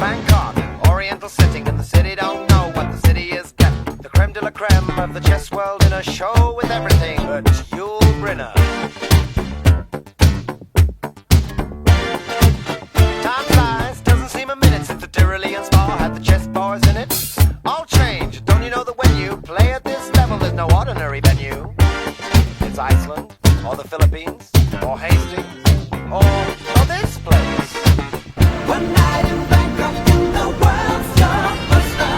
Bangkok, oriental setting, and the city don't know what the city is getting. The creme de la creme of the chess world in a show with everything but Yul Brynner. Time flies, doesn't seem a minute since the Tyrolean Spa had the chess bars in it. All change, don't you know that when you play at this level, there's no ordinary venue? It's Iceland, or the Philippines, or Hastings, or this place. One night in Bangkok in the world's blockbuster.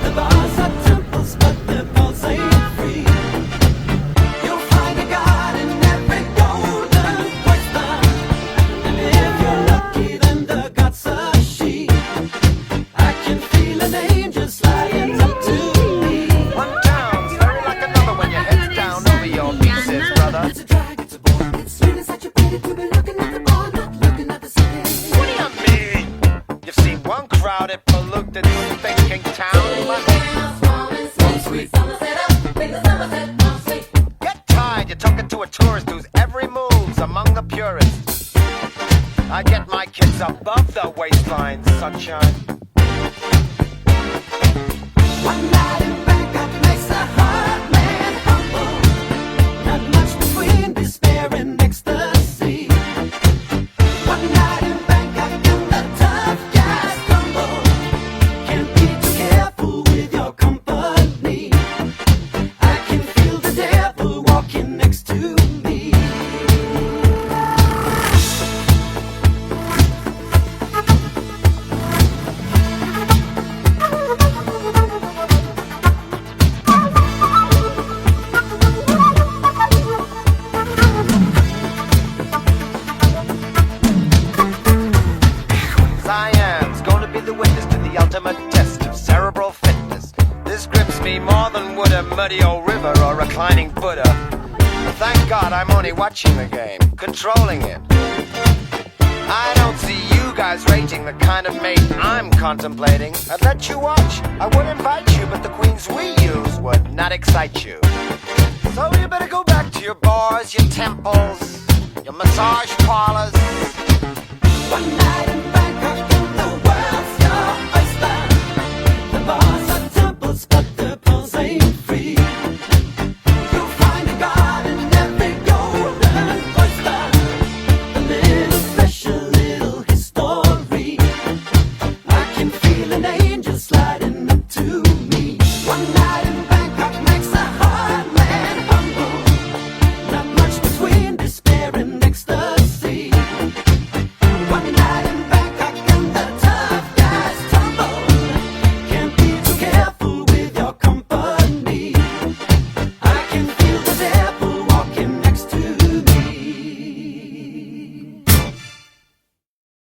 The bars are temples, but the balls ain't free. You'll find a god in every golden oyster, and if you're lucky, then the god's a she. I can feel an angel sliding up to me. One town's very like another when your head's down over your pieces, brother. It's a drag, it's a bore, it's sweet and such a pity to be looking at the bar, not looking at the city. What do you mean? You've seen one crowded, polluted, thinking town, but get tired, you're talking to a tourist whose every move's among the purists. I get my kids above the waistline, sunshine. One night in Bangkok makes a hard man humble. Not much between despair and ecstasy. One night in Bangkok and the tough guys stumble. Can't be too careful with your company. I can feel the devil walking next to me. Cyan's gonna be the witness to the ultimate test of cerebral fitness. This grips me more than would a muddy old river or reclining Buddha. But thank God I'm only watching the game, controlling it. I don't see you guys rating the kind of mate I'm contemplating. I'd let you watch, I would invite you, but the queens we use would not excite you. So you better go back to your bars, your temples, your massage parlors. One night